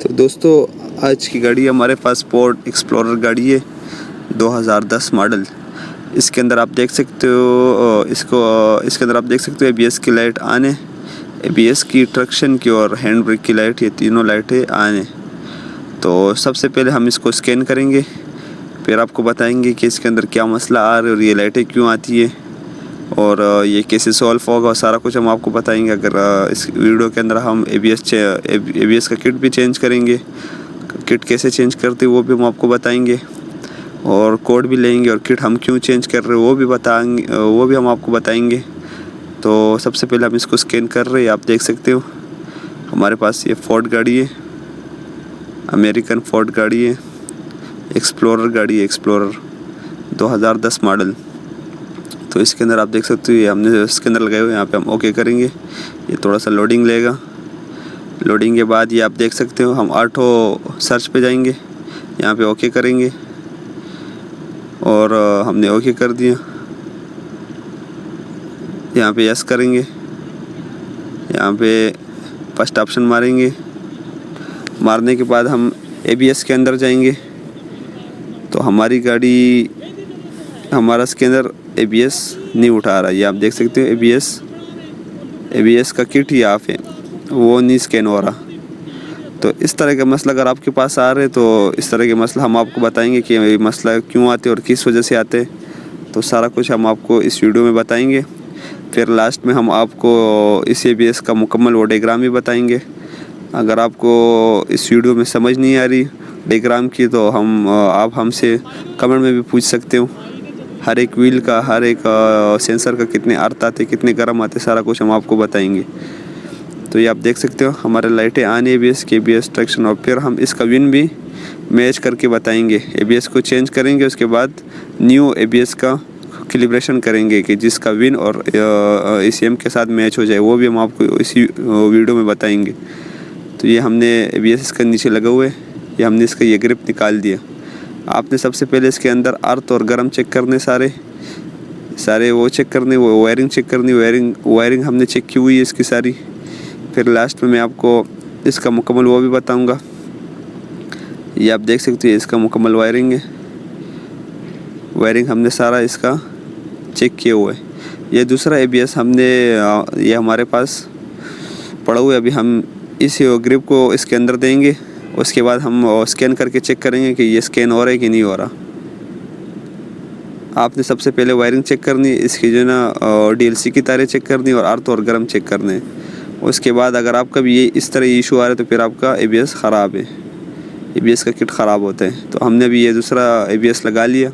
तो दोस्तों आज की गाड़ी हमारे पास फोर्ड एक्सप्लोरर गाड़ी है 2010 मॉडल। इसके अंदर आप देख सकते हो इसके अंदर आप देख सकते हो एबीएस की लाइट ऑन है, एबीएस की, ट्रैक्शन की और हैंड ब्रेक की लाइट, ये तीनों लाइटें ऑन है। तो सबसे पहले हम इसको स्कैन करेंगे, फिर आपको बताएंगे कि इसके अंदर क्या मसला आ रहा है और ये लाइटें क्यों आती है और ये कैसे सॉल्व होगा, सारा कुछ हम आपको बताएंगे। अगर इस वीडियो के अंदर हम एबीएस का किट भी चेंज करेंगे, किट कैसे चेंज करते वो भी हम आपको बताएंगे और कोड भी लेंगे और किट हम क्यों चेंज कर रहे हैं वो भी हम आपको बताएंगे। तो सबसे पहले हम इसको स्कैन कर रहे हैं। आप देख सकते हो हमारे पास ये फोर्ड गाड़ी है, अमेरिकन फोर्ड गाड़ी है, एक्सप्लोरर गाड़ी है, एक्सप्लोरर 2010 मॉडल। तो इसके अंदर आप देख सकते हो ये हमने इसके अंदर लगाए हुए, यहाँ पे हम ओके करेंगे। ये थोड़ा सा लोडिंग लेगा, लोडिंग के बाद ये आप देख सकते हो हम ऑटो सर्च पे जाएंगे, यहाँ पे ओके करेंगे और हमने ओके कर दिया। यहाँ पे यस करेंगे, यहाँ पे फर्स्ट ऑप्शन मारेंगे, मारने के बाद हम एबीएस के अंदर जाएंगे। तो हमारी गाड़ी, हमारा इसके अंदर एबीएस नहीं उठा रहा है, ये आप देख सकते हो एबीएस का किट ही ऑफ है, वो नहीं स्कैन हो रहा। तो इस तरह का मसला अगर आपके पास आ रहे तो इस तरह के मसला हम आपको बताएंगे कि ये मसला क्यों आते और किस वजह से आते। तो सारा कुछ हम आपको इस वीडियो में बताएंगे। फिर लास्ट में हम आपको इस एबीएस का मुकम्मल वो डायग्राम भी बताएंगे। अगर आपको इस वीडियो में समझ नहीं आ रही डायग्राम की तो आप हमसे कमेंट में भी पूछ सकते हो। हर एक व्हील का, हर एक सेंसर का कितने अर्थ आते, कितने गर्म आते, सारा कुछ हम आपको बताएंगे। तो ये आप देख सकते हो हमारे लाइटें आन एबीएस की, एबीएस ट्रैक्शन, और फिर हम इसका विन भी मैच करके बताएंगे। एबीएस को चेंज करेंगे, उसके बाद न्यू एबीएस का कैलिब्रेशन करेंगे कि जिसका विन और ईसीएम के साथ मैच हो जाए, वो भी हम आपको इसी वीडियो में बताएंगे। तो ये हमने एबीएस इसका नीचे लगा हुआ है, ये हमने इसका ये ग्रिप निकाल दिया। आपने सबसे पहले इसके अंदर अर्थ और गर्म चेक करने, सारे वो चेक करने, वो वायरिंग चेक करनी, वायरिंग हमने चेक की हुई है इसकी सारी। फिर लास्ट में मैं आपको इसका मुकम्मल वो भी बताऊंगा। ये आप देख सकते हैं इसका मुकम्मल वायरिंग है, वायरिंग हमने सारा इसका चेक किया हुआ है। ये दूसरा एबीएस हमने ये हमारे पास पड़ा हुआ है, अभी हम इस ग्रिप को इसके अंदर देंगे, उसके बाद हम स्कैन करके चेक करेंगे कि ये स्कैन हो रहा है कि नहीं हो रहा। आपने सबसे पहले वायरिंग चेक करनी, इसकी जो ना डीएलसी की तारें चेक करनी और अर्थ और गर्म चेक करने। उसके बाद अगर आपका भी ये इस तरह इशू आ रहा है तो फिर आपका एबीएस ख़राब है, एबीएस का किट ख़राब होता है। तो हमने अभी ये दूसरा एबीएस लगा लिया।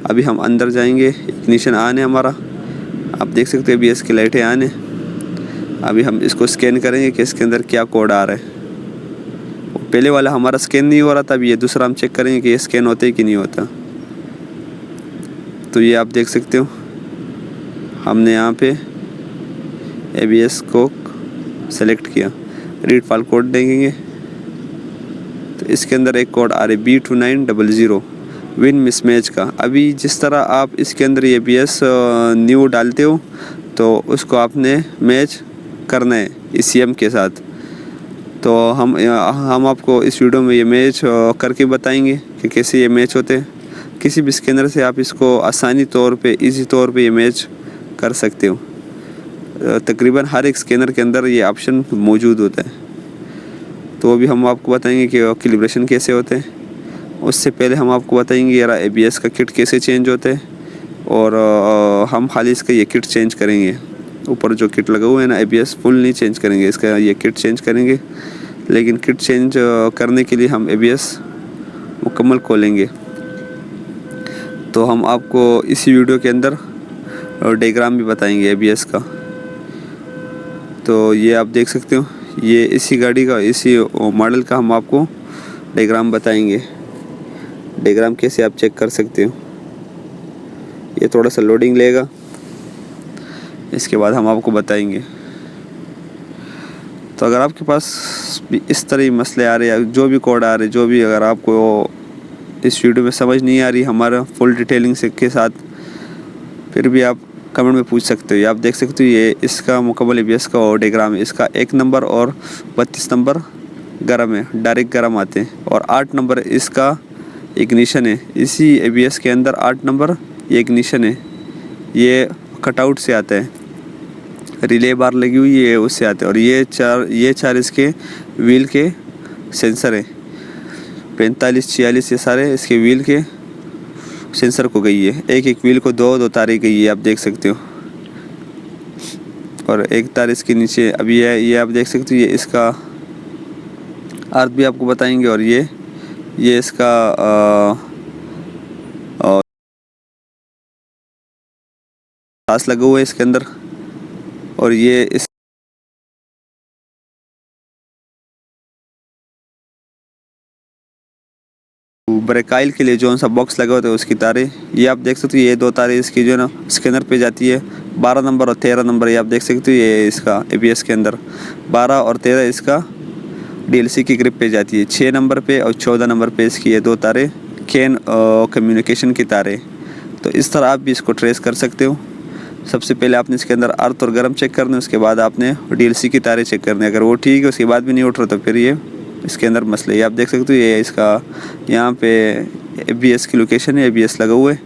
अभी हम अंदर जाएंगे, इग्निशन ऑन है हमारा, आप देख सकते हैं एबीएस की लाइटें ऑन है। अभी हम इसको स्कैन करेंगे कि इसके अंदर क्या कोड आ रहा है। पहले वाला हमारा स्कैन नहीं हो रहा था, अभी ये दूसरा हम चेक करेंगे कि ये स्कैन होता है कि नहीं होता। तो ये आप देख सकते हो हमने यहाँ पे एबीएस को सेलेक्ट किया, रीड फाइल कोड देंगे। तो इसके अंदर एक कोड आ रहा है B2900 विन मिसमैच का। अभी जिस तरह आप इसके अंदर ये एबीएस न्यू डालते हो तो उसको आपने मैच करना है ईसीएम के साथ। तो हम आपको इस वीडियो में ये मैच करके बताएंगे कि कैसे ये मैच होते हैं। किसी भी स्कैनर से आप इसको आसानी तौर पे, इजी तौर पे ये मैच कर सकते हो। तकरीबन हर एक स्कैनर के अंदर ये ऑप्शन मौजूद होता है। तो अभी हम आपको बताएंगे कि कैलिब्रेशन कैसे होते हैं। उससे पहले हम आपको बताएंगे यार एबीएस का किट कैसे चेंज होता है और हम खाली इसका ये किट चेंज करेंगे। ऊपर जो किट लगा हुआ है ना, एबीएस फुल नहीं चेंज करेंगे, इसका ये किट चेंज करेंगे। लेकिन किट चेंज करने के लिए हम एबीएस मुकम्मल खोलेंगे। तो हम आपको इसी वीडियो के अंदर डायग्राम भी बताएंगे एबीएस का। तो ये आप देख सकते हो, ये इसी गाड़ी का, इसी मॉडल का हम आपको डायग्राम बताएंगे। डायग्राम कैसे आप चेक कर सकते हो। ये थोड़ा सा लोडिंग लेगा, इसके बाद हम आपको बताएंगे। तो अगर आपके पास भी इस तरह मसले आ रहे हैं, जो भी कोड आ रहे, जो भी अगर आपको इस वीडियो में समझ नहीं आ रही हमारा फुल डिटेलिंग से के साथ, फिर भी आप कमेंट में पूछ सकते हो। ये आप देख सकते हो ये इसका मुकम्मल एबीएस का डायग्राम है। इसका 1 नंबर और 32 नंबर गर्म है, डायरेक्ट गर्म आते हैं। और 8 नंबर इसका इग्निशन है, इसी ABS के अंदर 8 नंबर ये इग्निशन है, ये कटआउट से आता है, रिले बार लगी हुई है उससे आते हैं। और ये चार इसके व्हील के सेंसर है, 45 46 ये सारे इसके व्हील के सेंसर को गई है। एक एक व्हील को दो तारे गई है, आप देख सकते हो। और एक तार इसके नीचे अभी है, ये आप देख सकते हो। ये इसका अर्थ भी आपको बताएंगे। और ये इसका ग्लास लगा हुआ है इसके अंदर। और ये इस ब्रेक ऑयल के लिए जो सा बॉक्स लगा होता है उसकी तारे ये आप देख सकते हो। ये 2 तारे इसकी जो है ना स्कैनर पे जाती है, 12 नंबर और 13 नंबर, ये आप देख सकते हो। ये इसका ABS के अंदर 12 और 13 इसका DLC की ग्रिप पे जाती है। 6 नंबर पे और 14 नंबर पे इसकी ये 2 तारे कैन कम्युनिकेशन की तारे। तो इस तरह आप भी इसको ट्रेस कर सकते हो। सबसे पहले आपने इसके अंदर अर्थ और गर्म चेक करना है, उसके बाद आपने DLC की तारे चेक करने। अगर वो ठीक है उसके बाद भी नहीं उठ रहा तो फिर ये इसके अंदर मसले। ये आप देख सकते हो। ये इसका यहाँ पे ABS की लोकेशन है, ABS लगा हुआ है।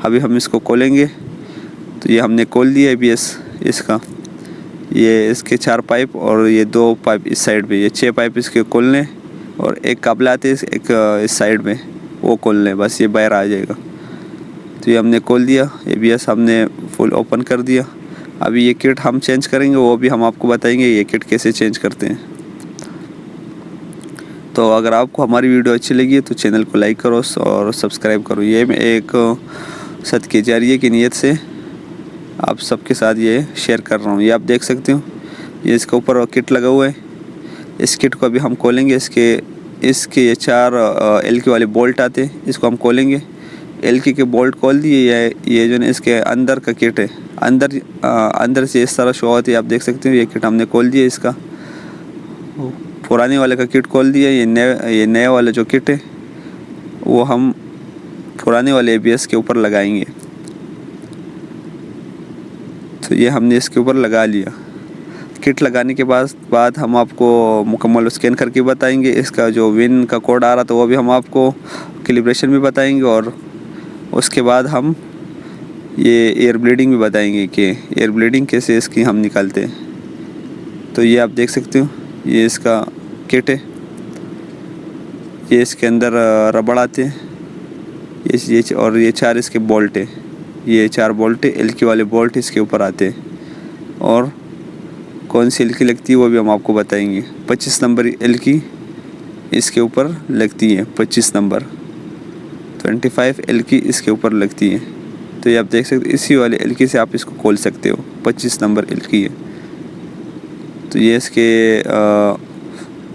अभी हम इसको खोलेंगे तो ये हमने खोल दिया ABS इसका। ये इसके 4 पाइप और ये 2 पाइप इस साइड पे, ये 6 पाइप इसके खोलने और एक काबला आते हैं एक इस साइड में, वो खोलने, बस ये बाहर आ जाएगा। तो ये हमने खोल दिया, ABS हमने फुल ओपन कर दिया। अभी ये किट हम चेंज करेंगे, वो भी हम आपको बताएंगे ये किट कैसे चेंज करते हैं। तो अगर आपको हमारी वीडियो अच्छी लगी तो चैनल को लाइक करो और सब्सक्राइब करो। ये मैं एक सदके जारिये की नीयत से आप सबके साथ ये शेयर कर रहा हूँ। ये आप देख सकते हो, ये इसके ऊपर किट लगा हुआ है। इस किट को अभी हम खोलेंगे। इसके ये 4 LK वाले बोल्ट आते हैं, इसको हम खोलेंगे। LK के बोल्ट खोल दिए। ये जो है इसके अंदर का किट है, अंदर से इस तरह शो होती है, आप देख सकते हो। ये किट हमने खोल दिया, इसका पुराने वाले का किट खोल दिया। ये नए वाला जो किट है वो हम पुराने वाले ABS के ऊपर लगाएंगे। तो ये हमने इसके ऊपर लगा लिया। किट लगाने के बाद हम आपको मुकम्मल स्कैन करके बताएंगे। इसका जो विन का कोड आ रहा था वो भी हम आपको कैलिब्रेशन भी बताएंगे। और उसके बाद हम ये एयर ब्लीडिंग भी बताएंगे कि एयर ब्लीडिंग कैसे इसकी हम निकालते हैं। तो ये आप देख सकते हो, ये इसका किट है। ये इसके अंदर रबड़ आते हैं, ये और ये 4 इसके बोल्ट है। ये 4 बोल्ट है, LK वाले बोल्ट इसके ऊपर आते हैं। और कौन सी LK लगती है वो भी हम आपको बताएंगे। 25 नंबर LK इसके ऊपर लगती है, 25 नंबर 25 LK इसके ऊपर लगती है। तो ये आप देख सकते हो, इसी वाले LK से आप इसको खोल सकते हो। 25 नंबर LK है। तो ये इसके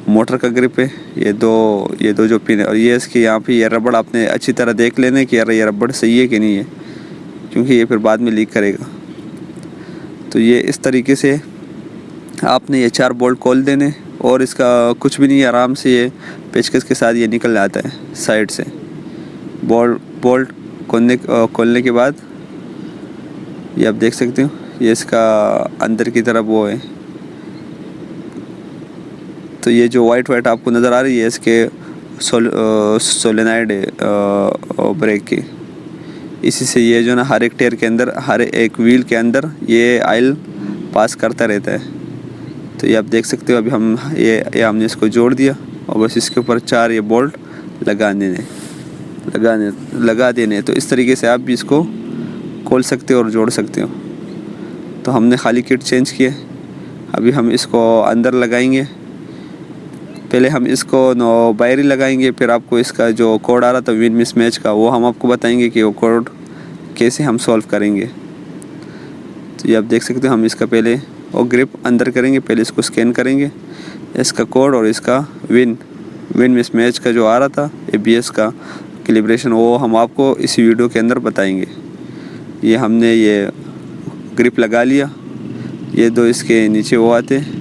मोटर का ग्रिप है, ये दो जो पिन है। और ये इसके यहाँ पे ये रबड़ आपने अच्छी तरह देख लेना कि यार ये रबड़ सही है कि नहीं है, क्योंकि ये फिर बाद में लीक करेगा। तो ये इस तरीके से आपने ये 4 बोल्ट खोल देने। और इसका कुछ भी नहीं, आराम से ये पेचकस के साथ ये निकल आता है साइड से। बोल्ट खोलने के बाद ये आप देख सकते हो, ये इसका अंदर की तरफ वो है। तो ये जो वाइट आपको नज़र आ रही है इसके सोलेनाइड ब्रेक की। इसी से ये जो ना हर एक टायर के अंदर, हर एक व्हील के अंदर ये ऑयल पास करता रहता है। तो ये आप देख सकते हो। अभी हम ये हमने इसको जोड़ दिया और बस इसके ऊपर 4 ये बोल्ट लगा देने। तो इस तरीके से आप भी इसको खोल सकते हो और जोड़ सकते हो। तो हमने खाली किट चेंज किए। अभी हम इसको अंदर लगाएंगे। पहले हम इसको बाहरी लगाएंगे, फिर आपको इसका जो कोड आ रहा था विन मिस मैच का, वो हम आपको बताएंगे कि वो कोड कैसे हम सॉल्व करेंगे। तो ये आप देख सकते हो, हम इसका पहले वो ग्रिप अंदर करेंगे, पहले इसको स्कैन करेंगे, इसका कोड और इसका विन मिस मैच का जो आ रहा था ABS का कैलिब्रेशन, वो हम आपको इसी वीडियो के अंदर बताएंगे। ये हमने ये ग्रिप लगा लिया। ये 2 इसके नीचे वो आते हैं,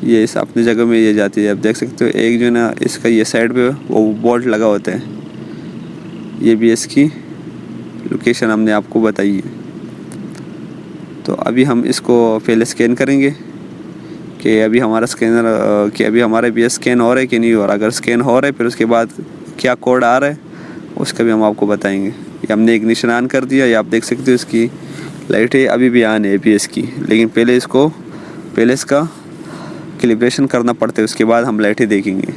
ये इस अपनी जगह में ये जाती है। आप देख सकते हो, एक जो ना इसका ये साइड पे वो बोल्ट लगा होता है। ये भी इसकी लोकेशन हमने आपको बताई है। तो अभी हम इसको पहले स्कैन करेंगे कि अभी हमारा स्कैनर कि अभी हमारा ABS स्कैन हो रहा है कि नहीं हो रहा। अगर स्कैन हो रहा है फिर उसके बाद क्या कोड आ रहा है उसका भी हम आपको बताएंगे। ये हमने इग्निशन ऑन कर दिया, ये आप देख सकते हो इसकी लाइटें अभी भी ऑन है ABS की, लेकिन पहले इसका कैलिब्रेशन करना पड़ता है, उसके बाद हम लाइटें देखेंगे।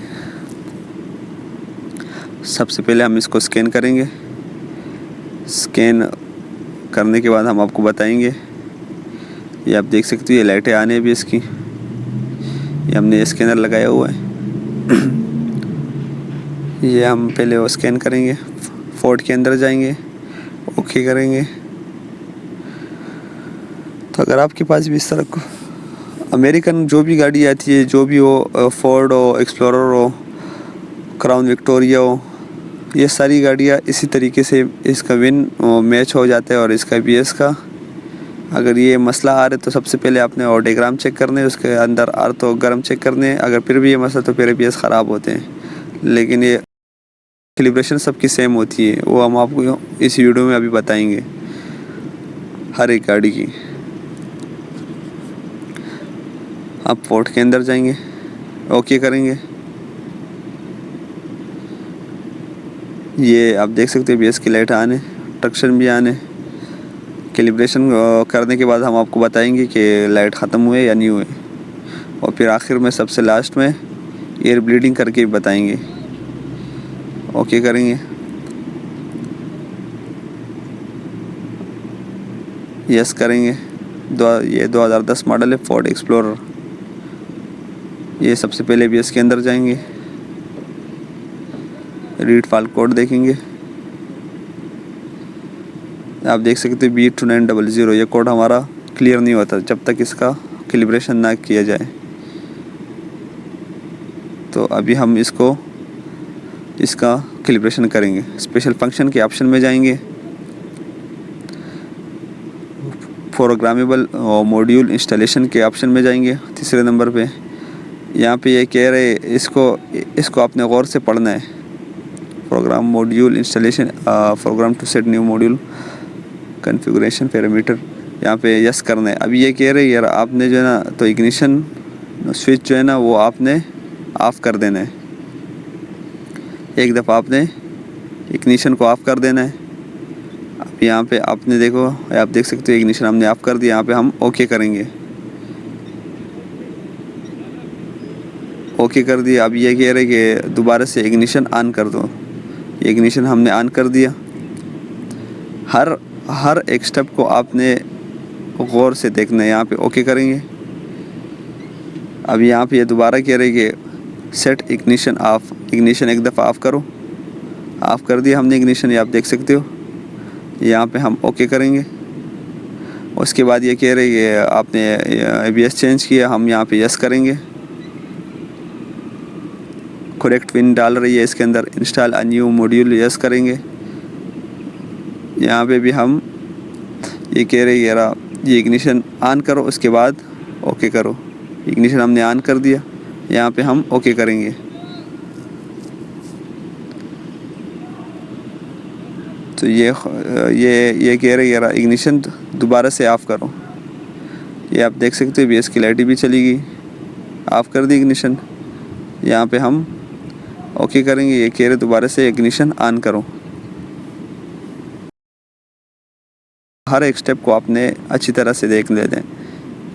सबसे पहले हम इसको स्कैन करेंगे, स्कैन करने के बाद हम आपको बताएंगे। ये आप देख सकते हो ये लाइटें ऑन है ABS की, ये हमने स्कैनर लगाया हुआ है। ये हम पहले वो स्कैन करेंगे, फोर्ड के अंदर जाएंगे, ओके करेंगे। तो अगर आपके पास भी इस तरह को अमेरिकन जो भी गाड़ी आती है, जो भी हो, फोर्ड हो, एक्सप्लोरर हो, क्राउन विक्टोरिया हो, ये सारी गाड़ियाँ इसी तरीके से इसका विन मैच हो जाता है। और इसका ABS का अगर ये मसला आ रहा है तो सबसे पहले आपने ऑडियोग्राम चेक करने, उसके अंदर आर्थोग्राम चेक करने। अगर फिर भी ये मसला तो फिर ABS ख़राब होते हैं, लेकिन ये कैलिब्रेशन सबकी सेम होती है, वो हम आपको इस वीडियो में अभी बताएंगे हर एक गाड़ी की। आप पोर्ट के अंदर जाएंगे, ओके करेंगे। ये आप देख सकते हैं ABS की लाइट ऑन है, ट्रक्शन भी ऑन है। कैलिब्रेशन करने के बाद हम आपको बताएंगे कि लाइट ख़त्म हुए या नहीं हुए, और फिर आखिर में सबसे लास्ट में एयर ब्लीडिंग करके बताएंगे। ओके करेंगे, यस करेंगे। ये 2010 मॉडल है फोर्ड एक्सप्लोरर। ये सबसे पहले ABS के अंदर जाएंगे, रीड फॉल्ट कोड देखेंगे। आप देख सकते हैं B2900। ये कोड हमारा क्लियर नहीं होता जब तक इसका कैलिब्रेशन ना किया जाए। तो अभी हम इसका कैलिब्रेशन करेंगे। स्पेशल फंक्शन के ऑप्शन में जाएंगे, प्रोग्रामेबल मॉड्यूल इंस्टॉलेशन के ऑप्शन में जाएंगे, तीसरे नंबर पे। यहाँ पे ये कह रहे इसको आपने गौर से पढ़ना है। Program module installation, program to set new module configuration parameter, यहाँ पे यस करना है। अभी ये कह रहे यार आपने जो है ना, तो इग्निशन स्विच जो है ना वो आपने ऑफ़ कर देना है। एक दफ़ा आपने इग्निशन को ऑफ़ कर देना है। अब यहाँ पे आपने देखो, आप देख सकते हो इग्निशन हमने ऑफ़ कर दिया। यहाँ पे हम ओके करेंगे, ओके कर दिया। अब ये कह रहे कि दोबारा से इग्निशन ऑन कर दो। ये इग्निशन हमने ऑन कर दिया। हर एक स्टेप को आपने गौर से देखना है। यहाँ पे ओके करेंगे। अब यहाँ पे ये दोबारा कह रहे कि सेट इग्निशन ऑफ, इग्निशन एक दफ़ा ऑफ़ करो। ऑफ़ कर दिया हमने इग्निशन, ये आप देख सकते हो। यहाँ पे हम ओके करेंगे। उसके बाद ये कह रहे कि आपने ABS चेंज किया, हम यहाँ पे यस करेंगे। करेक्ट विन डाल रही है इसके अंदर, install a new module, yes करेंगे। यहाँ पे भी हम ये कह रहे यार ये इग्निशन ऑन करो, उसके बाद ओके करो। इग्निशन हमने ऑन कर दिया, यहाँ पे हम ओके करेंगे। तो ये कह रहे यार इग्निशन दोबारा से ऑफ़ करो। ये आप देख सकते हो ABS की लाइटें भी चली गई, ऑफ़ कर दी इग्निशन। यहाँ पे हम ओके करेंगे। ये कह रहे दोबारा से इग्निशन ऑन करो। हर एक स्टेप को आपने अच्छी तरह से देख लेते हैं,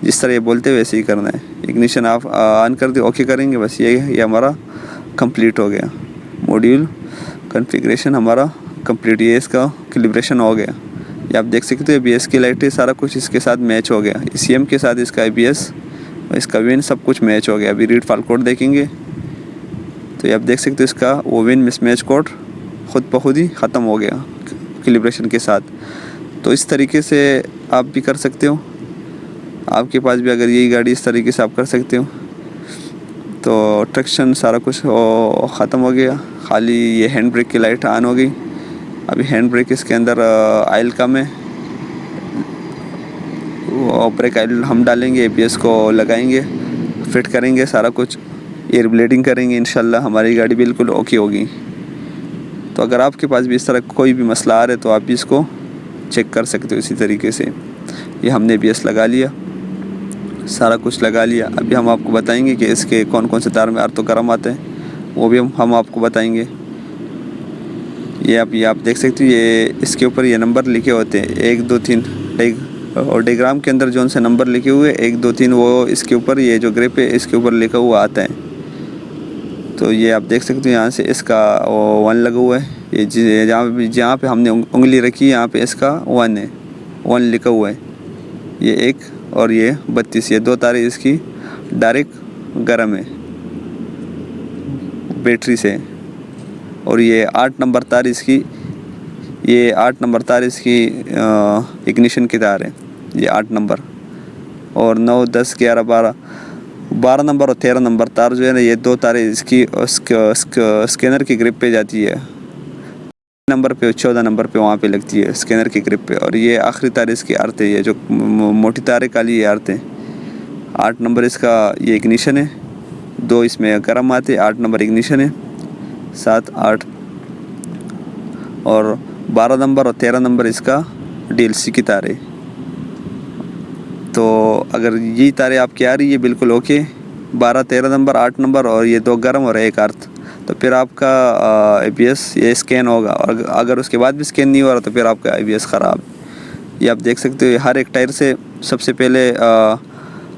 जिस तरह ये बोलते हैं वैसे ही करना है। इग्निशन आप ऑन कर दिया, ओके करेंगे, बस ये हमारा कंप्लीट हो गया। मॉड्यूल कॉन्फ़िगरेशन हमारा कंप्लीट, ये इसका कैलिब्रेशन हो गया। ये आप देख सकते हो ABS की लाइटें सारा कुछ इसके साथ मैच हो गया। ECM के साथ इसका ABS और इसका विन सब कुछ मैच हो गया। अभी रीड फॉल्ट कोड देखेंगे तो ये आप देख सकते हो इसका वो विन मिसमैच कोड खुद ब खुद ही ख़त्म हो गया कैलिब्रेशन के साथ। तो इस तरीके से आप भी कर सकते हो। आपके पास भी अगर यही गाड़ी इस तरीके से आप कर सकते हो। तो ट्रैक्शन सारा कुछ ख़त्म हो गया, खाली ये हैंड ब्रेक की लाइट ऑन हो गई। अभी हैंड ब्रेक इसके अंदर ऑयल कम है, वो ब्रेक ऑयल हम डालेंगे, ABS को लगाएंगे, फिट करेंगे, सारा कुछ एयर ब्लीडिंग करेंगे, इंशाल्लाह हमारी गाड़ी बिल्कुल ओके होगी। तो अगर आपके पास भी इस तरह कोई भी मसला आ रहा है तो आप भी इसको चेक कर सकते हो इसी तरीके से। ये हमने ABS लगा लिया, सारा कुछ लगा लिया। अभी हम आपको बताएंगे कि इसके कौन कौन से तार में अर्थ गर्म आते हैं, वो भी हम आपको बताएंगे। ये आप देख सकते हो, ये इसके ऊपर ये नंबर लिखे होते हैं 1 2 3 और डायग्राम के अंदर जो से नंबर लिखे हुए 1 2 3 वो इसके ऊपर ये जो ग्रिप है इसके ऊपर लिखा हुआ आता है। तो ये आप देख सकते हो यहाँ से इसका 1 लगा हुआ है। ये जहाँ पे हमने उंगली रखी है यहाँ पे इसका 1 है, 1 लिखा हुआ है। ये 1 और ये 32, ये 2 तारे इसकी डायरेक्ट गर्म है बैटरी से। और ये 8 नंबर तार इसकी, ये 8 नंबर तार इसकी इग्निशन की तार है, ये 8 नंबर। और 9 10 11 12 नंबर और 13 नंबर तार जो है ना, ये 2 तारे इसकी स्कैनर की ग्रिप पे जाती है। नंबर पे 14 नंबर पे वहाँ पे लगती है स्कैनर की ग्रिप पे। और ये आखिरी तार इसकी अर्थ है, ये जो मोटी तार है काली, ये अर्थ है। 8 नंबर इसका ये इग्निशन है, 2 इसमें गर्म आते, 8 नंबर इग्निशन है, 7 8। और 12 नंबर और 13 नंबर इसका DLC की तार है। तो अगर ये तारे आपकी आ रही है बिल्कुल ओके, 12 13 नंबर 8 नंबर और ये 2 गर्म और 1 अर्थ, तो फिर आपका ABS ये स्कैन होगा। और अगर उसके बाद भी स्कैन नहीं हो रहा तो फिर आपका ABS ख़राब। ये आप देख सकते हो, हर एक टायर से सबसे पहले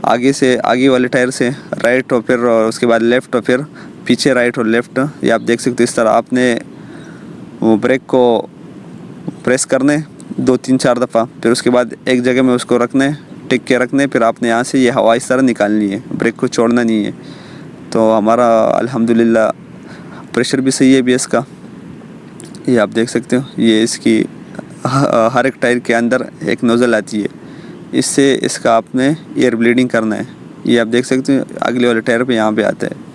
आगे वाले टायर से राइट और फिर उसके बाद लेफ़्ट और फिर पीछे राइट और लेफ़्ट। ये आप देख सकते हो, इस तरह आपने वो ब्रेक को प्रेस करने 2 3 4 दफ़ा, फिर उसके बाद एक जगह में उसको रखने, टिक के रखने, फिर आपने यहाँ से ये हवा इस तरह निकालनी है, ब्रेक को छोड़ना नहीं है। तो हमारा अल्हम्दुलिल्लाह प्रेशर भी सही है ABS का। ये आप देख सकते हो, ये इसकी हर एक टायर के अंदर एक नोज़ल आती है, इससे इसका आपने एयर ब्लीडिंग करना है। ये आप देख सकते हो अगले वाले टायर पे यहाँ पे आता है।